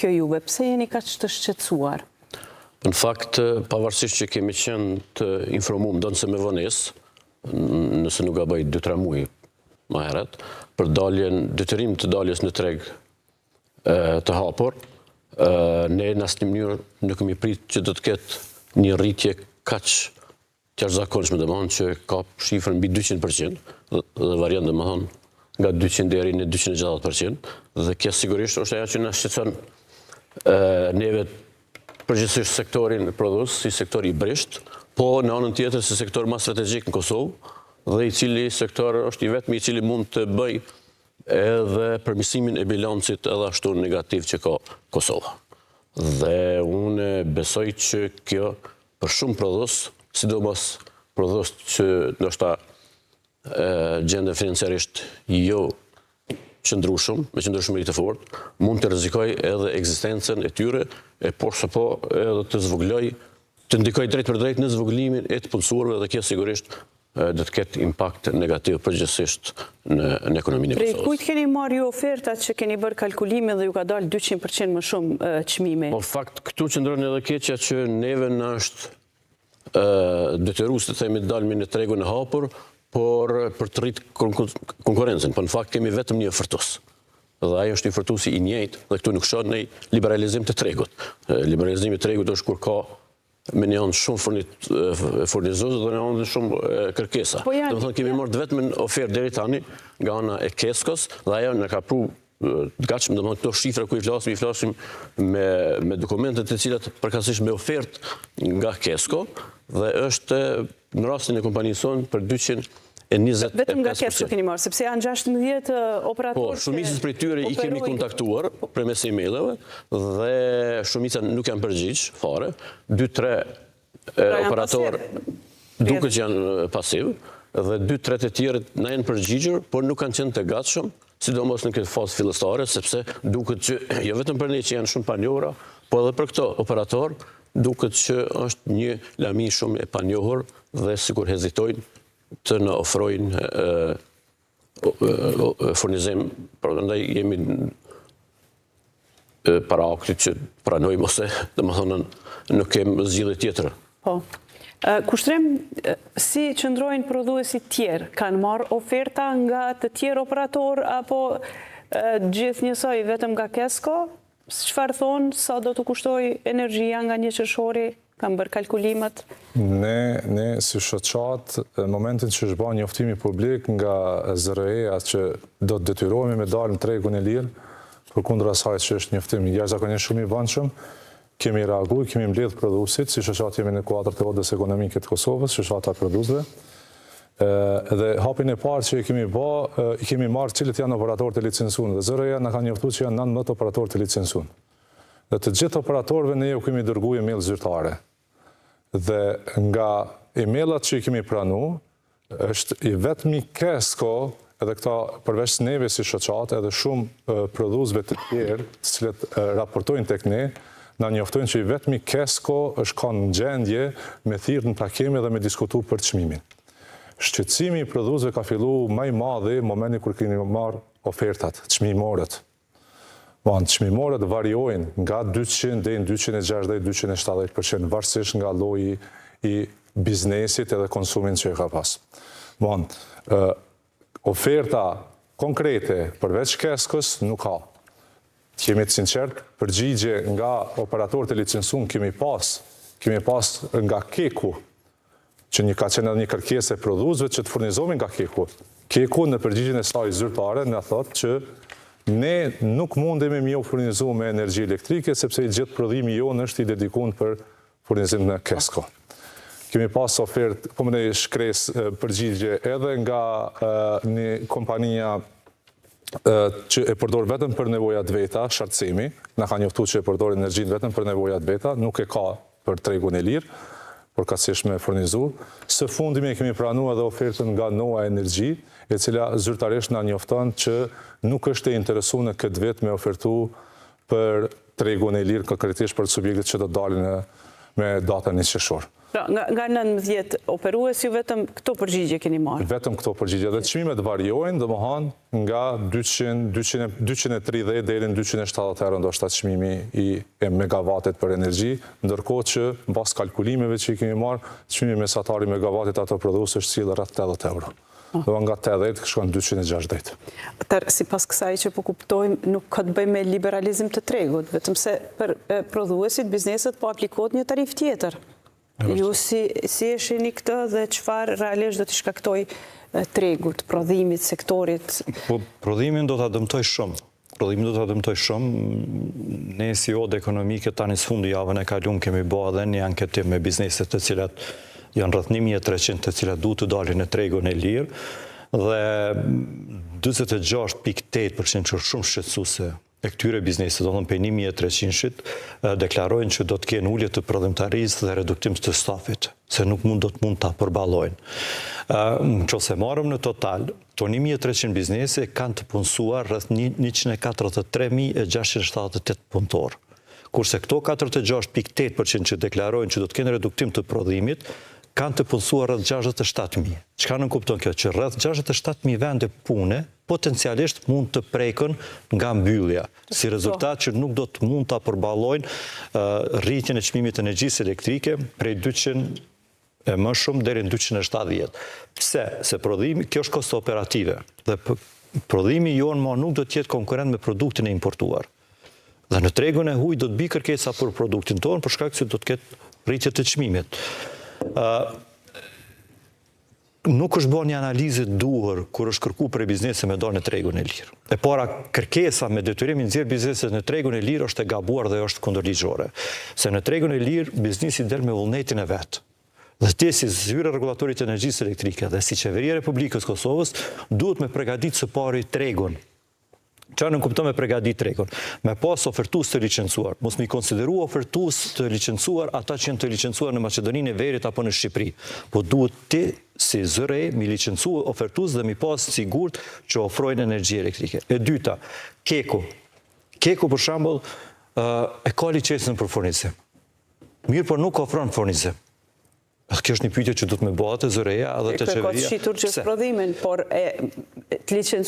kjo juve? Pse jeni kaq të shqetësuar? Në fakt, pavarësisht që kemi qenë të informuar ndonë se me vonesë, nëse nuk gaboj 2-3 muaj më herët, për detyrim të daljes në treg të hapur, ne në asnjë mënyrë nuk kemi prit që do të ketë një rritje kaq të jashtëzakonshme, domethënë që ka shifrën mbi 200% dhe variant domethënë nga 200 deri në 260%, dhe kjo sigurisht është ajo që na shqetëson neve përgjithsisht sektorin prodhues, si sektori i brisht, po në anën tjetër si sektor më strategjik në Kosovë, dhe i cili sektor është i vetmi i cili mund të bëj edhe përmirësimin e bilancit edhe ashtu negativ që ka Kosova. Dhe unë besoj që kjo për shumë prodhues, sidomos prodhues që ndoshta gjenden financiarisht jo qëndrueshëm, me qëndrueshmëri të fortë, mund të rrezikoj edhe ekzistencën e tyre, e por së po edhe të zvogëloj, të ndikoj drejt për drejt në zvogëlimin e të punësuarve, dhe kjo sigurisht do të ketë impakt negativ përgjithsisht në ekonominë e Kosovës. Prej kujt keni marrë ju ofertat që keni bërë kalkulime dhe ju ka dalë 200% më shumë çmime? Po fakt këtu qëndron edhe keqja që neve na është detyruar të themi të dalmi në tregun e hapur, por për të rritë konkurrencën. Po në fakt kemi vetëm një ofertues. Dhe ajo është një ofertues i njëjtë, dhe këtu nuk shoh në liberalizim të tregut. Liberalizimi i tregut është kur ka me një anë shumë furnizues dhe në anë shumë kërkesa. Domethënë kemi marrë vetëm ofertë deri tani nga ana e Keskos, dhe ajo na ka pru të gatshëm, domethënë këto shifra ku i flasim me dokumentet të cilat përkatësisht me ofertë nga Kesko, dhe është në rastin e kompanisë sonë për 225%. Vetëm nga Kesko keni marrë, sepse janë 16 operatorë. Po, shumicës prej tyre i kemi kontaktuar përmes emailave, dhe shumica nuk janë përgjigj fare. 2-3 operatorë duket që janë pasiv, dhe 2-3 të tjerët na janë përgjigjur, por nuk kanë qenë të gatshëm, sidomos në këtë fazë fillestare, sepse duket që jo vetëm për ne që janë shumë panjohura, po edhe për këto operator duket që është një lami shumë e panjohur, dhe sikur hezitojnë të në ofrojnë furnizim, prandaj jemi para aktit që pranojmë ose domethënë nuk kemi zgjidhje tjetër. Po. Kushtrim, si qëndrojnë prodhuesit tjerë? Kanë marrë oferta nga të tjerë operator, apo gjithë njësoj vetëm nga Kesko? Çfarë thonë, sa do të kushtoj energjia nga një qershori? Kanë bërë kalkulimet? Ne si shoqat, në momentin që është bërë njoftimi publik nga ZRE-ja që do të detyrohemi me dalë në tregun e lirë, përkundër asaj që është njoftim jashtëzakonisht shumë i vëndshëm, kemi reaguar, kemi mbledh prodhuesit, si shoqat jemi në kuadër të odës ekonomike të Kosovës, shoqata prodhuesve. Dhe hapin e parë që i kemi marrë cilët janë operatorët e licencuar, dhe ZRE-ja na kanë njoftuar që janë 19 operatorët e licencuar. Dhe të gjithë operatorëve ne ju kemi dërguar email zyrtare. Dhe nga emailat që i kemi pranu, është i vetmi Kesko, edhe këta përveç neve si shoqat, edhe shumë prodhuesve të tjerë, të cilët raportojnë tek ne, na njoftojnë që i vetmi Kesko është kanë në gjendje me thirrë në takime dhe me diskutu për çmimin. Shqetësimi i prodhuesve ka filluar më i madh në momentin kur kemi marrë ofertat, çmimorët. Çmimorët variojnë nga 200 deri në 260-270%, varësisht nga lloji i biznesit edhe konsumin që e ka pas. Oferta konkrete përveç Keskos nuk ka. Kemi të sinqert, përgjigje nga operatorët e licencuar kemi pas nga Keku, që ka qenë edhe një kërkesë e prodhuesve që të furnizohemi nga Keku. Keku në përgjigjen e saj zyrtare na thotë që ne nuk mundemi mjë furnizu me energji elektrike, sepse i gjithë prodhimi jonë është i dedikuar për furnizim në Kesko. Kemi pas ofertë, po më ne shkres përgjigje edhe nga një kompania që e përdor vetëm për nevojat veta, Shartsemi, na ka njoftuar që e përdor energjinë vetëm për nevojat veta, nuk e ka për tregun e lirë, por ka si me furnizu. Së fundimi e kemi pranuar edhe ofertën nga Noa Energy, e cila zyrtarisht na njofton që nuk është e interesuar në këtë vit me ofertu për tregun e lirë, konkretisht për subjektet që do dalin me datën 1 qershor. Pra, nga 19 operues, ju vetëm këto përgjigje keni marrë? Vetëm këto përgjigje. Dhe çmimet variojnë, domethënë nga 230 deri në 270 euro ndoshta çmimi e megavatit për energji, ndërkohë që mbas kalkulimeve që i kemi marrë, çmimi mesatar i megavatit ato prodhues është cilë rreth 80 euro. Do nga 80 shkon 260. Si pas kësaj që po kuptojmë, nuk ka të bëjmë me liberalizim të tregut, vetëm se për prodhuesit, bizneset po aplikohet një tarif tjetër. Ju si e shihni këtë dhe çfarë realisht do t'i shkaktoj tregut, prodhimit, sektorit? Po, prodhimin do t'a dëmtoj shumë. Ne si odë ekonomike tani sfundi javën e kaluar kemi bërë edhe një anketim me bizneset të cilat janë rreth 1300 të cilat duhet të dalin në tregun e lirë dhe 46.8% që është shumë shqetësuese e këtyre bizneset, do të thonë prej 1300-shit, deklarojnë që do të kenë ulje të prodhimtarisë dhe reduktim të stafit, se nuk do të mund ta përballojnë. Nëse marrëm në total, to 1300 biznese kanë të punësuar rreth 143.678 punëtorë. Kurse këto 46.8% që deklarojnë që do të kenë reduktim të prodhimit, kanë të punësuar rreth 67.000. Çka nënkupton kjo? Që rreth 67.000 vende pune potencialisht mund të prekën nga mbyllja, si rezultat që nuk do të mund ta përballojnë rritjen e çmimit të energjisë elektrike prej 200 e më shumë deri në 270. Pse? Se prodhimi, kjo është kosto operative, dhe prodhimi jonë nuk do të jetë konkurrent me produktin e importuar. Dhe në tregun e huaj do të bi kërkesa për produktin tonë, për shkak se do të ketë rritje të çmimit. Nuk është bërë një analizë duhur kur është kërku për biznese me dalë në tregun e lirë. E para, kërkesa me detyrimin nxjerr bizneset në tregun e lirë është e gabuar dhe është kundërligjore. Se në tregun e lirë biznesi del me vullnetin e vet. Dhe ti si zyra rregullatorit të energjisë elektrike dhe si qeveria e Republikës Kosovës duhet me përgatitur së pari tregun. Çfarë nënkupton me përgatit tregun? Me pas ofertues të licencuar. Mos mi konsideru ofertues të licencuar ata që janë të licencuar në Maqedoninë e Veriut apo në Shqipëri. Po duhet ti si zëre mi licencua ofertues dhe mi pas sigurt që ofrojnë energji elektrike. E dyta, Keku. Keku për shembull e ka licencën për furnizim. Mirë, por nuk ofron furnizim. Kjo është një pyetje që duhet me bëhet e zëreja edhe të qeveria. Kërkot shitur gjithë prodhimin, por të licencuar